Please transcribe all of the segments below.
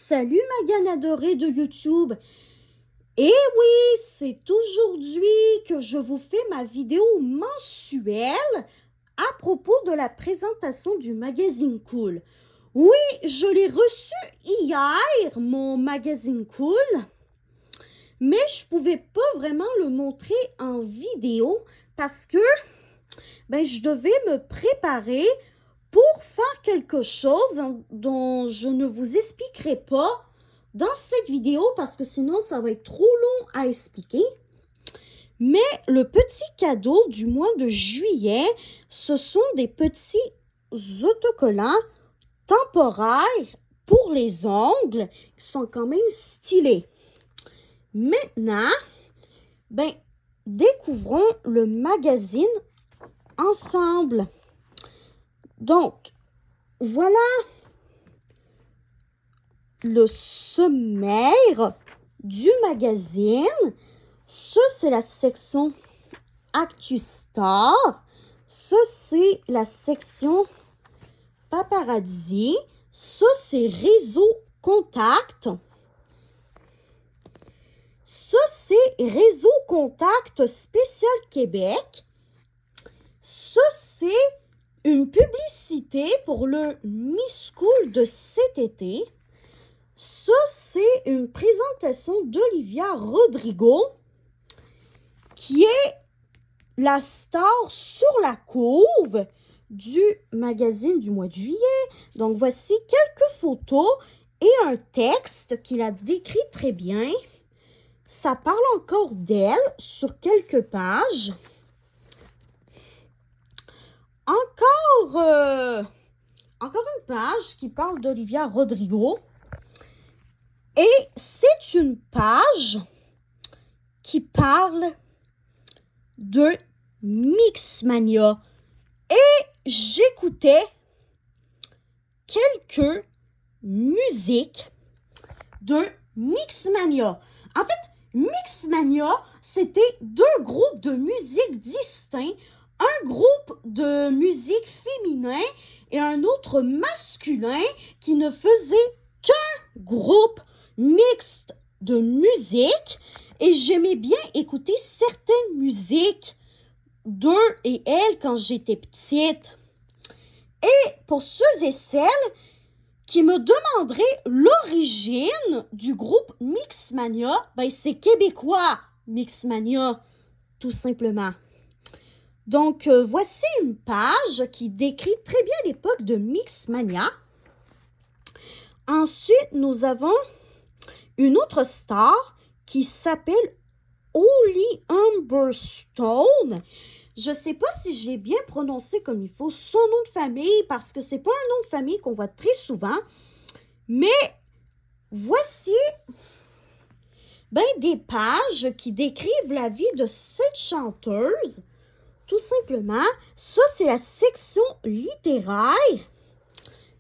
Salut ma gagne adorée de YouTube. Et oui, c'est aujourd'hui que je vous fais ma vidéo mensuelle à propos de la présentation du magazine Cool. Oui, je l'ai reçu hier, mon magazine Cool, mais je pouvais pas vraiment le montrer en vidéo parce que je devais me préparer pour faire quelque chose dont je ne vous expliquerai pas dans cette vidéo parce que sinon ça va être trop long à expliquer. Mais le petit cadeau du mois de juillet, ce sont des petits autocollants temporaires pour les ongles qui sont quand même stylés. Maintenant, découvrons le magazine ensemble. Donc, voilà le sommaire du magazine. Ça, c'est la section Actu Star. Ça, c'est la section Paparazzi. Ça, c'est Réseau Contact. Ça, c'est Réseau Contact Spécial Québec. Ça, c'est une publicité pour le Miss Cool de cet été. Ça, c'est une présentation d'Olivia Rodrigo, qui est la star sur la couve du magazine du mois de juillet. Donc, voici quelques photos et un texte qui la décrit très bien. Ça parle encore d'elle sur quelques pages. Encore une page qui parle d'Olivia Rodrigo. Et c'est une page qui parle de Mixmania. Et j'écoutais quelques musiques de Mixmania. En fait, Mixmania, c'était deux groupes de musique distincts. Un groupe de musique féminin et un autre masculin qui ne faisait qu'un groupe mixte de musique. Et j'aimais bien écouter certaines musiques d'eux et elles quand j'étais petite. Et pour ceux et celles qui me demanderaient l'origine du groupe Mixmania, c'est québécois, Mixmania, tout simplement. Donc, voici une page qui décrit très bien l'époque de Mixmania. Ensuite, nous avons une autre star qui s'appelle Holly Humberstone. Je ne sais pas si j'ai bien prononcé comme il faut son nom de famille parce que ce n'est pas un nom de famille qu'on voit très souvent. Mais voici des pages qui décrivent la vie de cette chanteuse. Tout simplement, ça c'est la section littéraire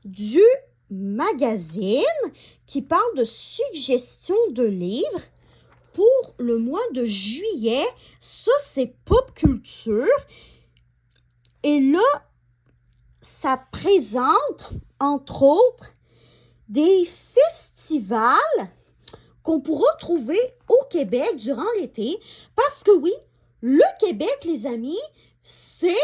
du magazine qui parle de suggestions de livres pour le mois de juillet. Ça c'est pop culture. Et là, ça présente entre autres des festivals qu'on pourra trouver au Québec durant l'été. Parce que oui, le Québec, les amis, c'est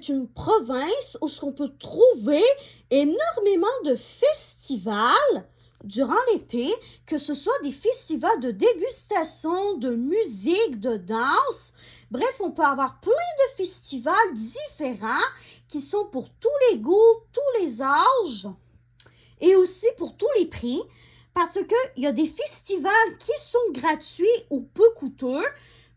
une province où on peut trouver énormément de festivals durant l'été, que ce soit des festivals de dégustation, de musique, de danse. Bref, on peut avoir plein de festivals différents qui sont pour tous les goûts, tous les âges et aussi pour tous les prix. Parce qu'il y a des festivals qui sont gratuits ou peu coûteux,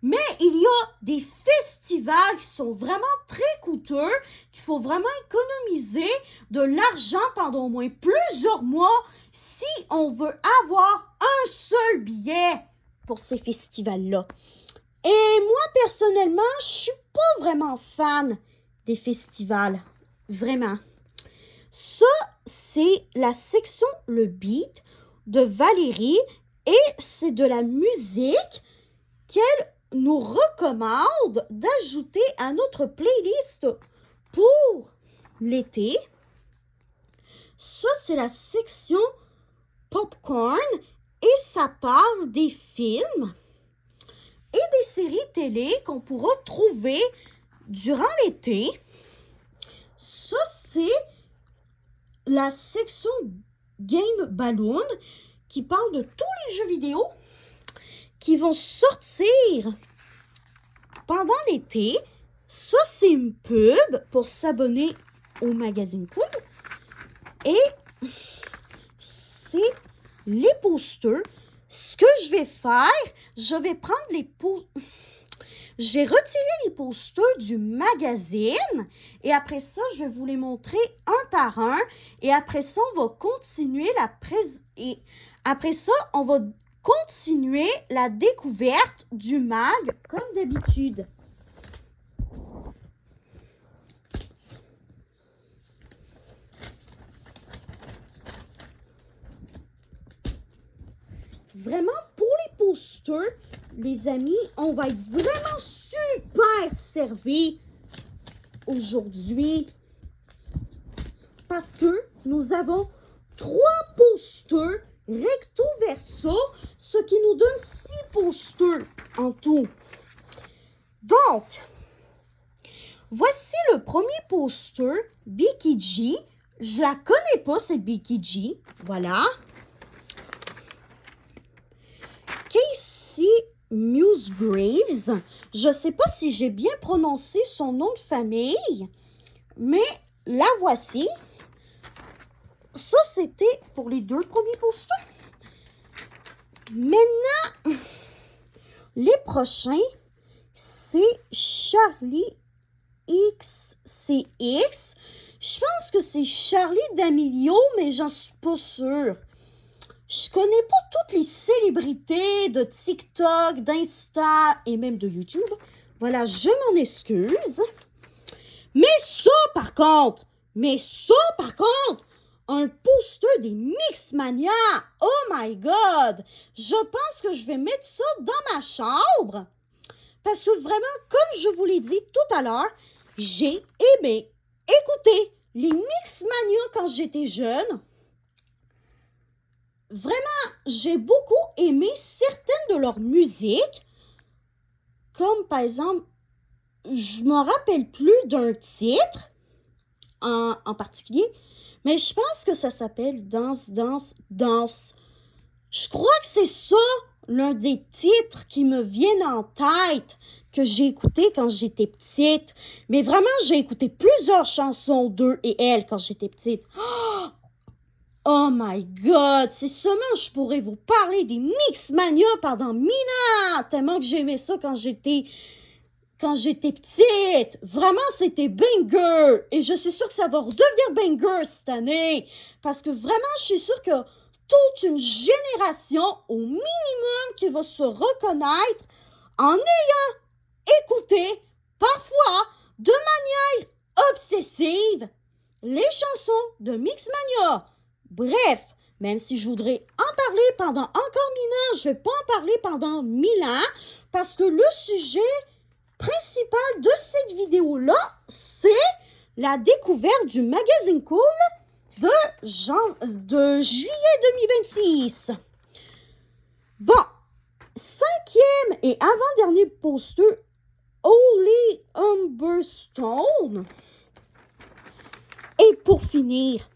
mais il y a des festivals qui sont vraiment très coûteux, qu'il faut vraiment économiser de l'argent pendant au moins plusieurs mois si on veut avoir un seul billet pour ces festivals-là. Et moi, personnellement, je suis pas vraiment fan des festivals. Vraiment. Ça, c'est la section Le Beat de Valérie et c'est de la musique qu'elle nous recommande d'ajouter à notre playlist pour l'été. Ça, c'est la section popcorn et ça parle des films et des séries télé qu'on pourra trouver durant l'été. Ça, c'est la section Game Balloon qui parle de tous les jeux vidéo qui vont sortir pendant l'été. Ça, c'est une pub pour s'abonner au magazine Cool. Et c'est les posters. Ce que je vais faire, je vais prendre je vais retirer les posters du magazine et après ça, je vais vous les montrer un par un. Et après ça, on va continuer la découverte du mag comme d'habitude. Vraiment, pour les posters, les amis, on va être vraiment super servis aujourd'hui parce que nous avons 3 posters recto verso, ce qui nous donne 6 posters en tout. Donc, voici le premier poster, Becky G. Je la connais pas, c'est Becky G. Voilà. Casey Musgraves. Je ne sais pas si j'ai bien prononcé son nom de famille, mais la voici. Ça, c'était pour les 2 premiers posters. Maintenant, les prochains, c'est Charlie XCX. Je pense que c'est Charlie D'Amelio, mais j'en suis pas sûre. Je connais pas toutes les célébrités de TikTok, d'Insta et même de YouTube. Voilà, je m'en excuse. Mais ça, par contre, un poster des Mixmania. Oh my God! Je pense que je vais mettre ça dans ma chambre. Parce que vraiment, comme je vous l'ai dit tout à l'heure, j'ai aimé écouter les Mixmania quand j'étais jeune. Vraiment, j'ai beaucoup aimé certaines de leurs musiques. Comme par exemple, je ne me rappelle plus d'un titre en particulier, mais je pense que ça s'appelle Danse, Danse, Danse. Je crois que c'est ça l'un des titres qui me viennent en tête que j'ai écouté quand j'étais petite. Mais vraiment, j'ai écouté plusieurs chansons d'eux et elle quand j'étais petite. Oh my God! C'est seulement je pourrais vous parler des Mixmania pendant 1000 ans! Tellement que j'aimais ça quand j'étais petite. Vraiment, c'était banger. Et je suis sûre que ça va redevenir banger cette année. Parce que vraiment, je suis sûre que toute une génération, au minimum, qui va se reconnaître en ayant écouté, parfois, de manière obsessive, les chansons de Mixmania. Bref, même si je voudrais en parler pendant encore 1000 ans, je ne vais pas en parler pendant 1000 ans parce que le sujet principal de cette vidéo-là, c'est la découverte du magazine Cool de juillet 2026. Bon, 5e et avant-dernier poster, Holly Humberstone. Et pour finir,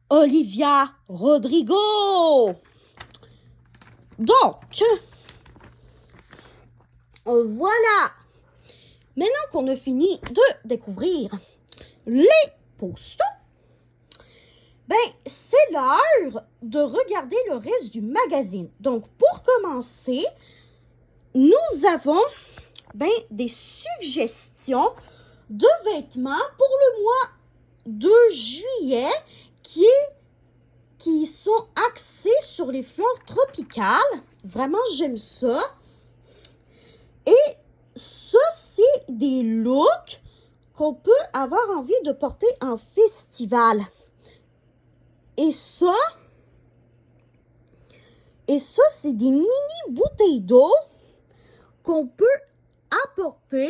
Olivia Rodrigo. Donc, voilà. Maintenant qu'on a fini de découvrir les posters, ben, c'est l'heure de regarder le reste du magazine. Donc, pour commencer, nous avons des suggestions de vêtements pour le mois de juillet qui sont axés sur les fleurs tropicales. Vraiment, j'aime ça. Et ça, c'est des looks qu'on peut avoir envie de porter en festival. Et ça, c'est des mini bouteilles d'eau qu'on peut apporter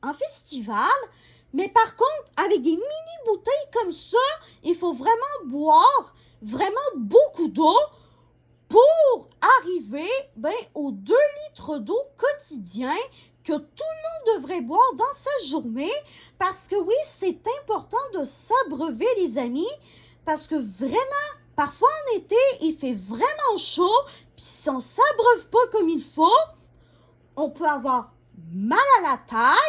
en festival. Mais par contre, avec des mini bouteilles comme ça, il faut vraiment boire vraiment beaucoup d'eau pour arriver aux 2 litres d'eau quotidien que tout le monde devrait boire dans sa journée. Parce que oui, c'est important de s'abreuver, les amis, parce que vraiment, parfois en été, il fait vraiment chaud, puis si on ne s'abreuve pas comme il faut, on peut avoir mal à la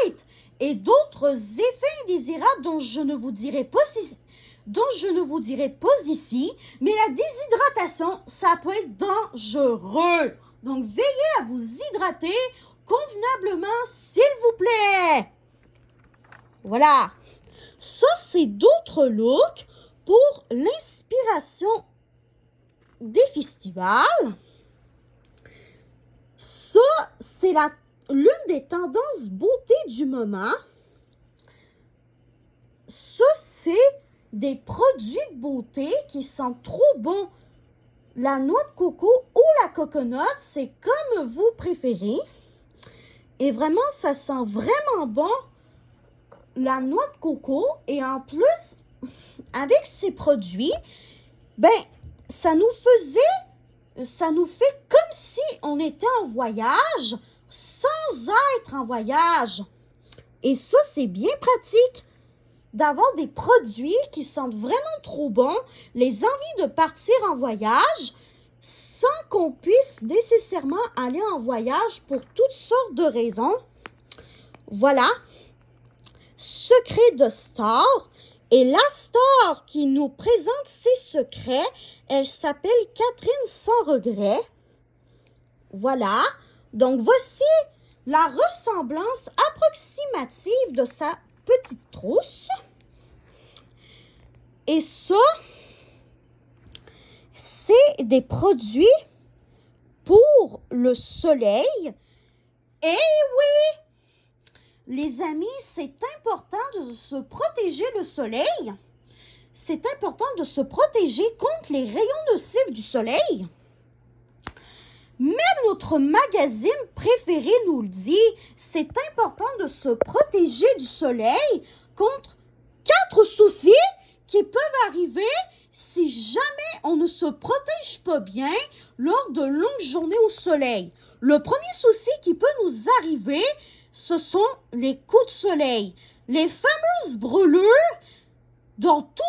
tête et d'autres effets indésirables dont je ne vous dirai pas ici, mais la déshydratation, ça peut être dangereux. Donc, veillez à vous hydrater convenablement, s'il vous plaît. Voilà. Ça, c'est d'autres looks pour l'inspiration des festivals. Ça, c'est l'une des tendances beauté du moment. Ça, c'est des produits de beauté qui sentent trop bon. La noix de coco ou la coconut, c'est comme vous préférez. Et vraiment, ça sent vraiment bon, la noix de coco. Et en plus, avec ces produits, ça nous fait comme si on était en voyage sans être en voyage. Et ça, c'est bien pratique d'avoir des produits qui sentent vraiment trop bons, les envies de partir en voyage sans qu'on puisse nécessairement aller en voyage pour toutes sortes de raisons. Voilà, secret de star. Et la star qui nous présente ses secrets, elle s'appelle Catherine Sans Regret. Voilà, donc voici la ressemblance approximative de sa petite trousse. Et ça, c'est des produits pour le soleil. Et oui, les amis, c'est important de se protéger le soleil. C'est important de se protéger contre les rayons nocifs du soleil. Même notre magazine préféré nous le dit, c'est important de se protéger du soleil contre 4 soucis qui peuvent arriver si jamais on ne se protège pas bien lors de longues journées au soleil. Le premier souci qui peut nous arriver, ce sont les coups de soleil. Les fameuses brûlures dont tout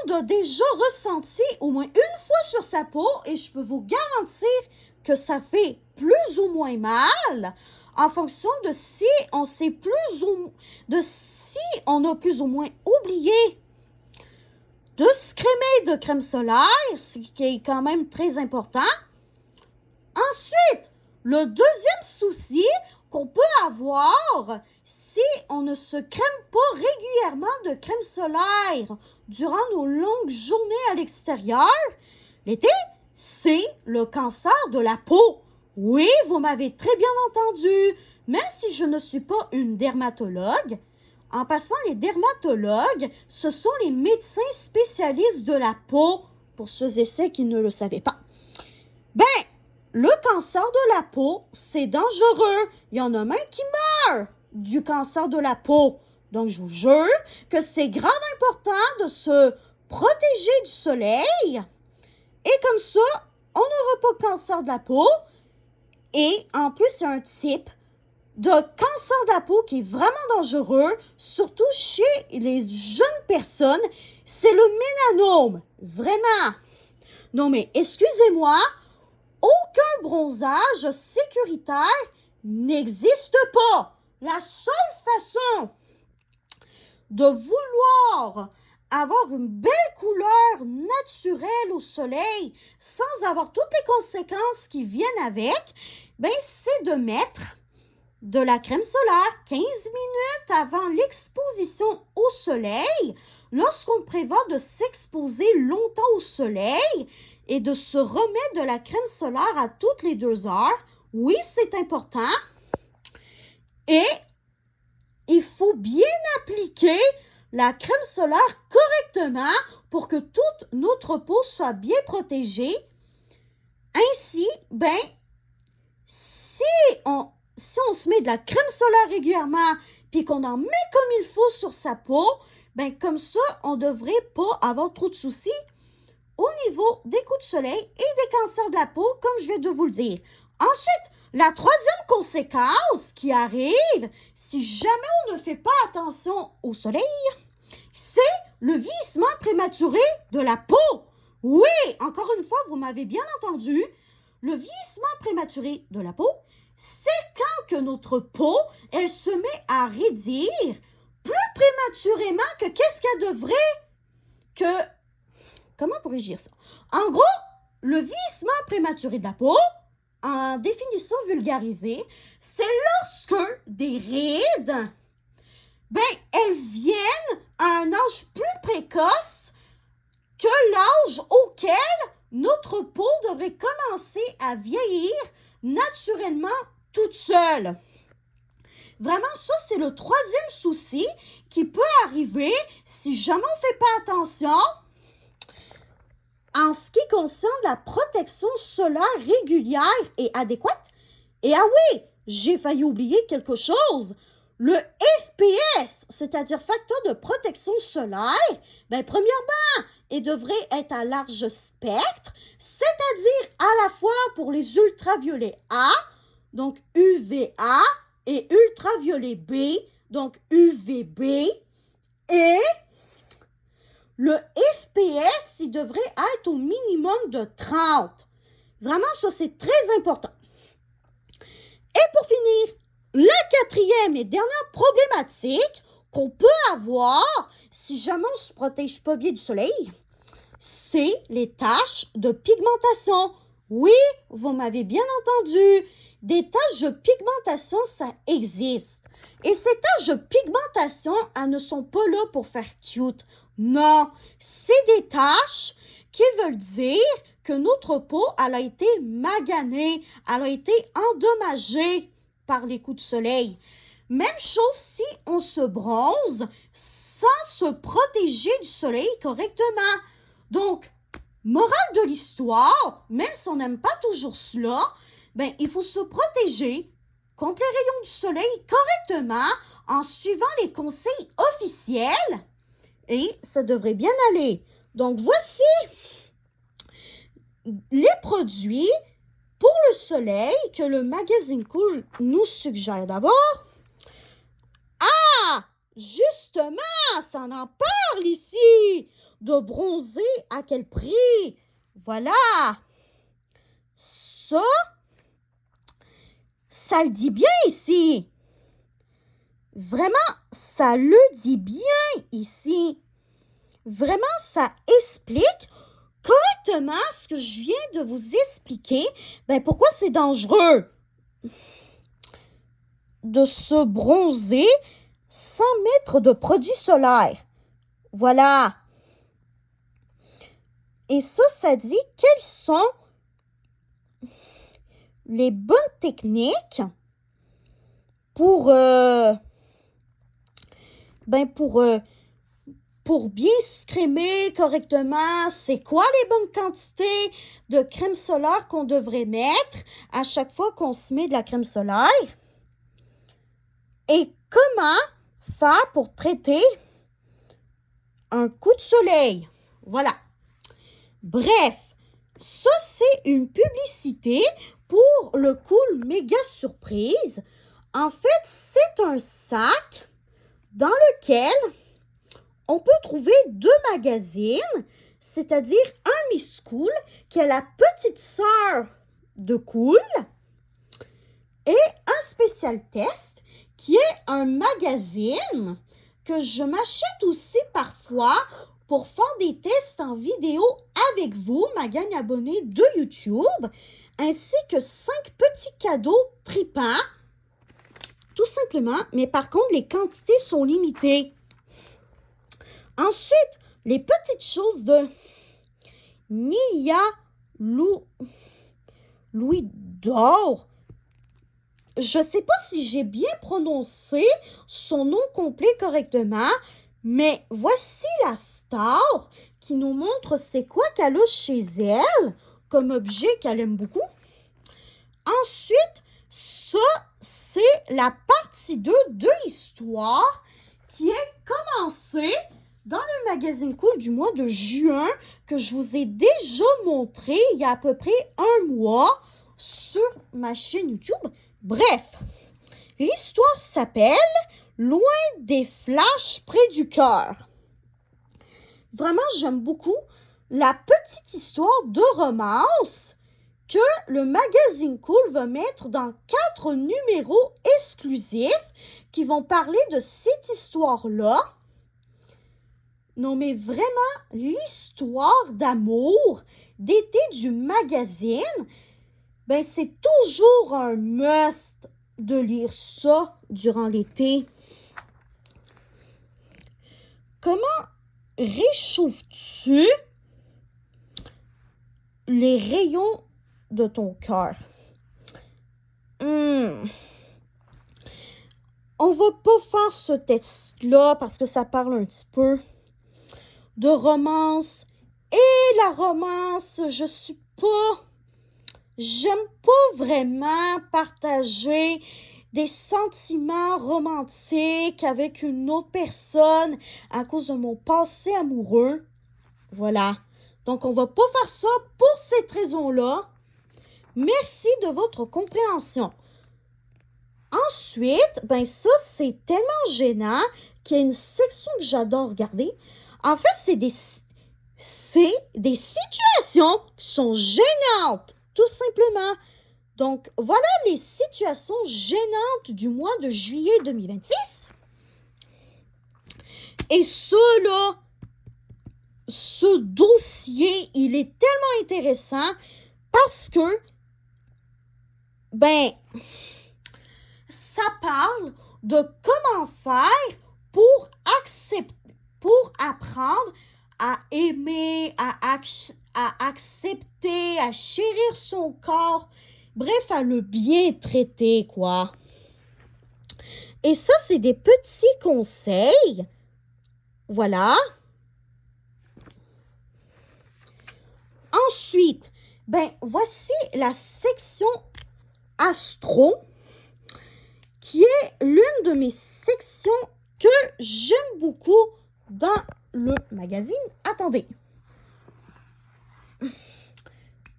le monde a déjà ressenti au moins une fois sur sa peau, et je peux vous garantir que ça fait plus ou moins mal en fonction de si on a plus ou moins oublié de se crémer de crème solaire, ce qui est quand même très important. Ensuite, le deuxième souci qu'on peut avoir si on ne se crème pas régulièrement de crème solaire durant nos longues journées à l'extérieur, l'été, c'est le cancer de la peau. Oui, vous m'avez très bien entendu, même si je ne suis pas une dermatologue. En passant, les dermatologues, ce sont les médecins spécialistes de la peau, pour ceux et celles qui ne le savaient pas. Le cancer de la peau, c'est dangereux. Il y en a même qui meurent du cancer de la peau. Donc, je vous jure que c'est grave important de se protéger du soleil. Et comme ça, on n'aura pas de cancer de la peau. Et en plus, c'est un type de cancer de la peau qui est vraiment dangereux, surtout chez les jeunes personnes. C'est le mélanome. Vraiment. Non, mais excusez-moi, aucun bronzage sécuritaire n'existe pas. La seule façon de vouloir avoir une belle couleur naturelle au soleil sans avoir toutes les conséquences qui viennent avec, c'est de mettre de la crème solaire 15 minutes avant l'exposition au soleil, lorsqu'on prévoit de s'exposer longtemps au soleil et de se remettre de la crème solaire à toutes les 2 heures. Oui, c'est important. Et il faut bien appliquer la crème solaire correctement pour que toute notre peau soit bien protégée. Ainsi, si on se met de la crème solaire régulièrement puis qu'on en met comme il faut sur sa peau, ben comme ça, on ne devrait pas avoir trop de soucis au niveau des coups de soleil et des cancers de la peau, comme je viens de vous le dire. Ensuite, la troisième conséquence qui arrive, si jamais on ne fait pas attention au soleil, c'est le vieillissement prématuré de la peau. Oui, encore une fois, vous m'avez bien entendu, le vieillissement prématuré de la peau, c'est quand que notre peau, elle se met à raidir plus prématurément que qu'est-ce qu'elle devrait, comment pourrais-je dire ça? En gros, le vieillissement prématuré de la peau, en définition vulgarisée, c'est lorsque des rides, ben, elles viennent à un âge plus précoce que l'âge auquel notre peau devrait commencer à vieillir naturellement toute seule. Vraiment, ça, c'est le troisième souci qui peut arriver si jamais on ne fait pas attention en ce qui concerne la protection solaire régulière et adéquate. Et ah oui, j'ai failli oublier quelque chose. Le FPS, c'est-à-dire facteur de protection solaire, ben premièrement, il devrait être à large spectre, c'est-à-dire à la fois pour les ultraviolets A, donc UVA, et ultraviolets B, donc UVB, et le FPS, il devrait être au minimum de 30. Vraiment, ça, c'est très important. Et pour finir, la quatrième et dernière problématique qu'on peut avoir si jamais on ne se protège pas bien du soleil, c'est les taches de pigmentation. Oui, vous m'avez bien entendu, des taches de pigmentation, ça existe. Et ces taches de pigmentation, elles ne sont pas là pour faire cute. Non, c'est des taches qui veulent dire que notre peau, elle a été maganée, elle a été endommagée par les coups de soleil. Même chose si on se bronze sans se protéger du soleil correctement. Donc, morale de l'histoire, même si on n'aime pas toujours cela, ben, il faut se protéger contre les rayons du soleil correctement en suivant les conseils officiels et ça devrait bien aller. Donc, voici les produits pour le soleil que le magazine Cool nous suggère d'avoir. Ah, justement, ça en parle ici. De bronzer, à quel prix? Voilà. Ça le dit bien ici. Vraiment, ça le dit bien ici. Vraiment, ça explique correctement ce que je viens de vous expliquer. Ben, pourquoi c'est dangereux de se bronzer sans mettre de produits solaires. Voilà. Et ça dit quelles sont les bonnes techniques pour bien se crémer correctement. C'est quoi les bonnes quantités de crème solaire qu'on devrait mettre à chaque fois qu'on se met de la crème solaire? Et comment faire pour traiter un coup de soleil? Voilà. Bref, ça c'est une publicité pour le Cool Méga Surprise. En fait, c'est un sac dans lequel on peut trouver deux magazines, c'est-à-dire un Miss Cool, qui est la petite sœur de Cool, et un Spécial Test, qui est un magazine que je m'achète aussi parfois pour faire des tests en vidéo avec vous, ma gang abonnée de YouTube, ainsi que 5 petits cadeaux tripants, tout simplement, mais par contre, les quantités sont limitées. Ensuite, les petites choses de Nia Louis d'Or. Je ne sais pas si j'ai bien prononcé son nom complet correctement, mais voici la star qui nous montre c'est quoi qu'elle a chez elle comme objet qu'elle aime beaucoup. Ensuite, ça, c'est la partie 2 de l'histoire qui est commencée dans le magazine Cool du mois de juin que je vous ai déjà montré il y a à peu près un mois sur ma chaîne YouTube. Bref, l'histoire s'appelle « Loin des flashs près du cœur ». Vraiment, j'aime beaucoup la petite histoire de romance que le magazine Cool va mettre dans 4 numéros exclusifs qui vont parler de cette histoire-là. Non, mais vraiment, l'histoire d'amour d'été du magazine, ben c'est toujours un must de lire ça durant l'été. Comment réchauffes-tu les rayons de ton cœur? On va pas faire ce test-là parce que ça parle un petit peu de romance. Et la romance, j'aime pas vraiment partager des sentiments romantiques avec une autre personne à cause de mon passé amoureux. Voilà. Donc, on va pas faire ça pour cette raison-là. Merci de votre compréhension. Ensuite, ben ça, c'est tellement gênant qu'il y a une section que j'adore regarder. En fait, c'est des situations qui sont gênantes, tout simplement. Donc, voilà les situations gênantes du mois de juillet 2026. Et ça, là, ce dossier, il est tellement intéressant parce que, ben, ça parle de comment faire pour apprendre à aimer, à accepter, à chérir son corps. Bref, à le bien traiter, quoi. Et ça, c'est des petits conseils. Voilà. Ensuite, ben, voici la section astro, qui est l'une de mes sections que j'aime beaucoup dans le magazine. Attendez.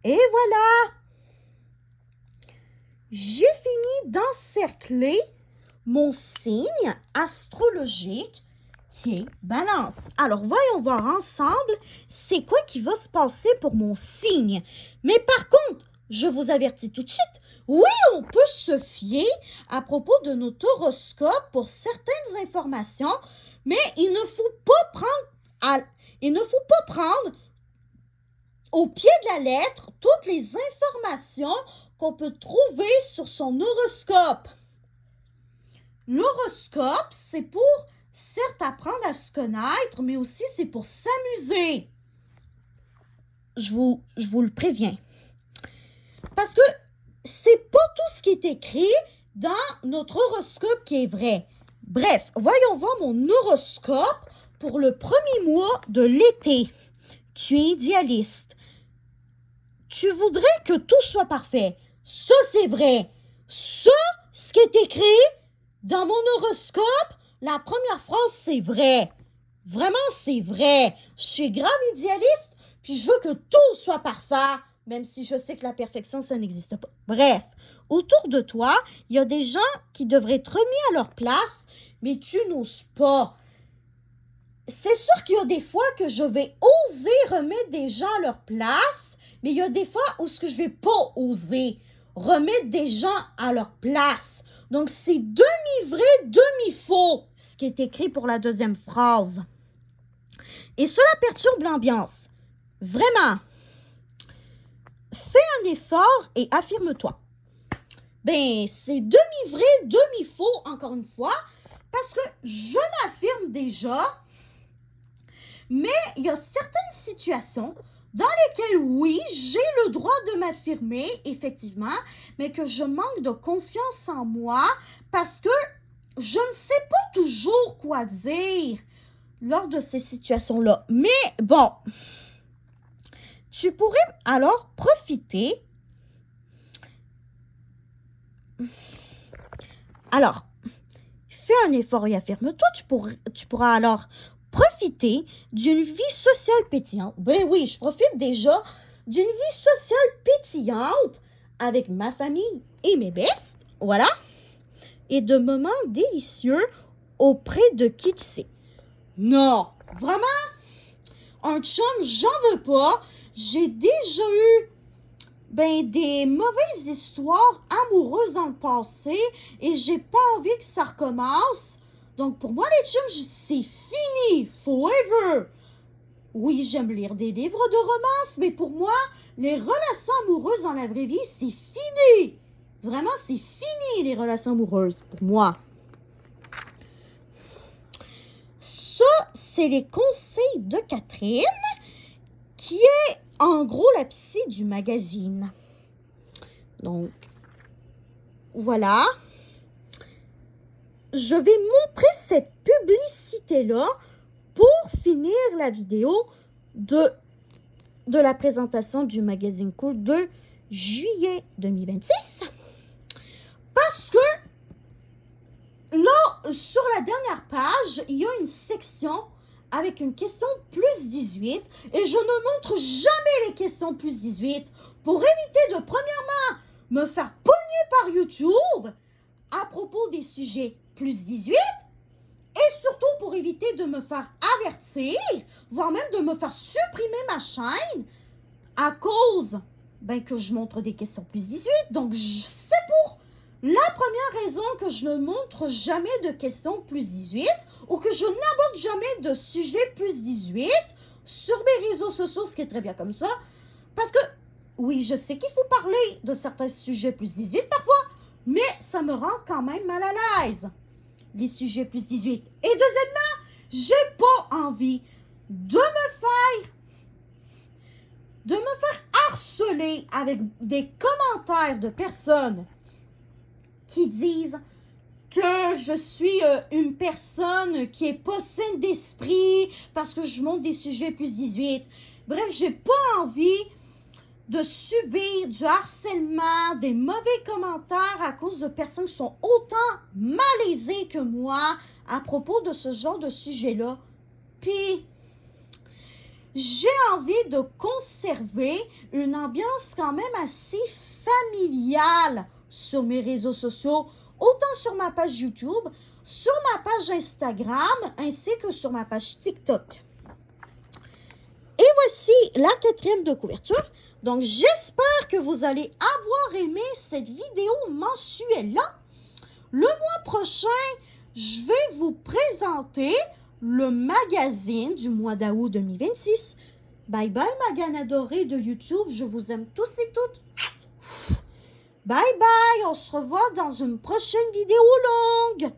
Et voilà. J'ai fini d'encercler mon signe astrologique qui est Balance. Alors, voyons voir ensemble c'est quoi qui va se passer pour mon signe. Mais par contre, je vous avertis tout de suite, oui, on peut se fier à propos de notre horoscope pour certaines informations, mais il ne faut pas prendre au pied de la lettre toutes les informations qu'on peut trouver sur son horoscope. L'horoscope, c'est pour, certes, apprendre à se connaître, mais aussi c'est pour s'amuser. Je vous le préviens. Parce que c'est pas tout ce qui est écrit dans notre horoscope qui est vrai. Bref, voyons voir mon horoscope pour le premier mois de l'été. Tu es idéaliste. Tu voudrais que tout soit parfait. Ça, c'est vrai. Ça, ce qui est écrit dans mon horoscope, la première phrase, c'est vrai. Vraiment, c'est vrai. Je suis grave idéaliste, puis je veux que tout soit parfait, même si je sais que la perfection, ça n'existe pas. Bref, autour de toi, il y a des gens qui devraient être remis à leur place, mais tu n'oses pas. C'est sûr qu'il y a des fois que je vais oser remettre des gens à leur place, mais il y a des fois où ce que je vais pas oser remettre des gens à leur place. Donc, c'est demi-vrai, demi-faux, ce qui est écrit pour la deuxième phrase. Et cela perturbe l'ambiance. Vraiment. Fais un effort et affirme-toi. Ben, c'est demi-vrai, demi-faux, encore une fois, parce que je m'affirme déjà, mais il y a certaines situations dans lesquelles, oui, j'ai le droit de m'affirmer, effectivement, mais que je manque de confiance en moi parce que je ne sais pas toujours quoi dire lors de ces situations-là. Mais bon, tu pourrais alors profiter Alors, fais un effort et affirme-toi, tu pourras alors profiter d'une vie sociale pétillante. Ben oui, je profite déjà d'une vie sociale pétillante avec ma famille et mes bestes, voilà, et de moments délicieux auprès de qui tu sais. Non, vraiment, un chum, j'en veux pas. J'ai déjà eu des mauvaises histoires amoureuses dans le passé et j'ai pas envie que ça recommence. Donc pour moi, les chums, c'est fini, forever. Oui, j'aime lire des livres de romance, mais pour moi, les relations amoureuses dans la vraie vie, c'est fini. Vraiment, c'est fini, les relations amoureuses, pour moi. Ça, c'est les conseils de Catherine, qui est en gros la psy du magazine. Donc, voilà. Je vais montrer cette publicité-là pour finir la vidéo de la présentation du magazine Cool de juillet 2026. Parce que là, sur la dernière page, il y a une section avec une question plus 18 et je ne montre jamais les questions plus 18 pour éviter de, premièrement, me faire pogner par YouTube à propos des sujets plus 18 et surtout pour éviter de me faire avertir, voire même de me faire supprimer ma chaîne à cause que je montre des questions plus 18. Donc, c'est pour la première raison que je ne montre jamais de questions plus 18 ou que je n'aborde jamais de sujets plus 18 sur mes réseaux sociaux, ce qui est très bien comme ça. Parce que, oui, je sais qu'il faut parler de certains sujets plus 18 parfois, mais ça me rend quand même mal à l'aise, les sujets plus 18. Et deuxièmement, j'ai pas envie de me faire harceler avec des commentaires de personnes qui disent que je suis une personne qui est pas saine d'esprit parce que je montre des sujets plus 18. Bref, j'ai pas envie de subir du harcèlement, des mauvais commentaires à cause de personnes qui sont autant malaisées que moi à propos de ce genre de sujet-là. Puis, j'ai envie de conserver une ambiance quand même assez familiale sur mes réseaux sociaux, autant sur ma page YouTube, sur ma page Instagram, ainsi que sur ma page TikTok. Et voici la 4e de couverture. Donc, j'espère que vous allez avoir aimé cette vidéo mensuelle-là. Le mois prochain, je vais vous présenter le magazine du mois d'août 2026. Bye bye, ma gagne adorée de YouTube. Je vous aime tous et toutes. Bye bye, on se revoit dans une prochaine vidéo longue.